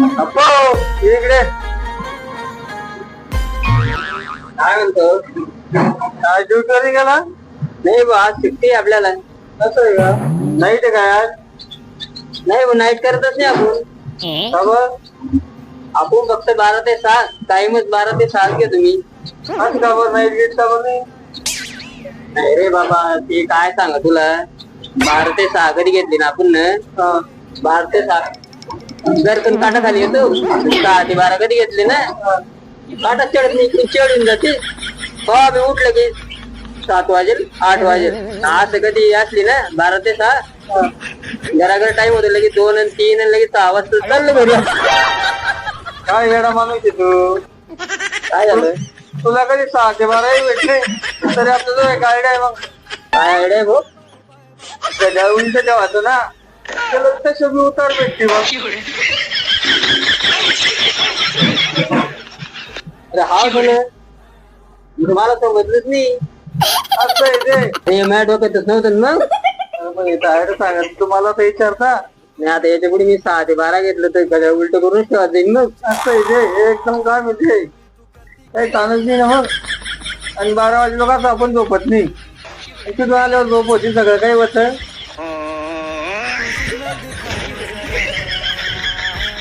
अप्पा इकडे काय म्हणतो? काय ड्युटीवर गेला? नाही बा, आज सुट्टी आहे आपल्याला. कसं आहे का? नाईट आहे काय आज? नाही बा, नाईट करतच नाही आपण. का बरं? आपण फक्त 12 ते 6 टाइमच 12 ते 6 घे तुम्ही. आज का बरं नाईट गेट का बरं नाही रे बाबा, ते काय सांगा तुला, 12 ते 6 कधी घेतली ना आपण ना, 12 ते 6 जर पण काटा खाली येतो. 6 ते 12 कधी घेतली ना, काटा चढत नाही, चढून जाते. मी उठलं की 7 वाजेल 8 वाजेल, असं कधी असली ना 12 ते 6 घराकडे टाइम होतो लगेच 2 आणि 3 आणि लगेच 6 वाजता चाललं घरी. काय येडा माणूस आहे तू? काय झालं तुला? कधी 6 ते 12 भेटले तरी आपल्याला एक आयडिया आहे. मग काय आयडिया आहे भाऊ? त्याच्या उंच ठेवायचो ना, त्याला तसे मी उतार भेटते बघ. अरे हा झालं, तुम्हाला समजलंच नाही. असं आहे ते माझ्या डोक्यातच नव्हतं ना. मग आयडिया सांगा तुम्हाला तर विचारता नाही. आता याच्या पुढे मी 6 ते 12 घेतलं तर कधी उलट करूनच ठेवा जाईल मग. असं आहे ते एकदम काय माहिती काही ताणच नाही ना मग. आणि 12 वाजे लोक आपण झोपत नाही, तिथून आल्यावर झोप होती, सगळं काही होतं.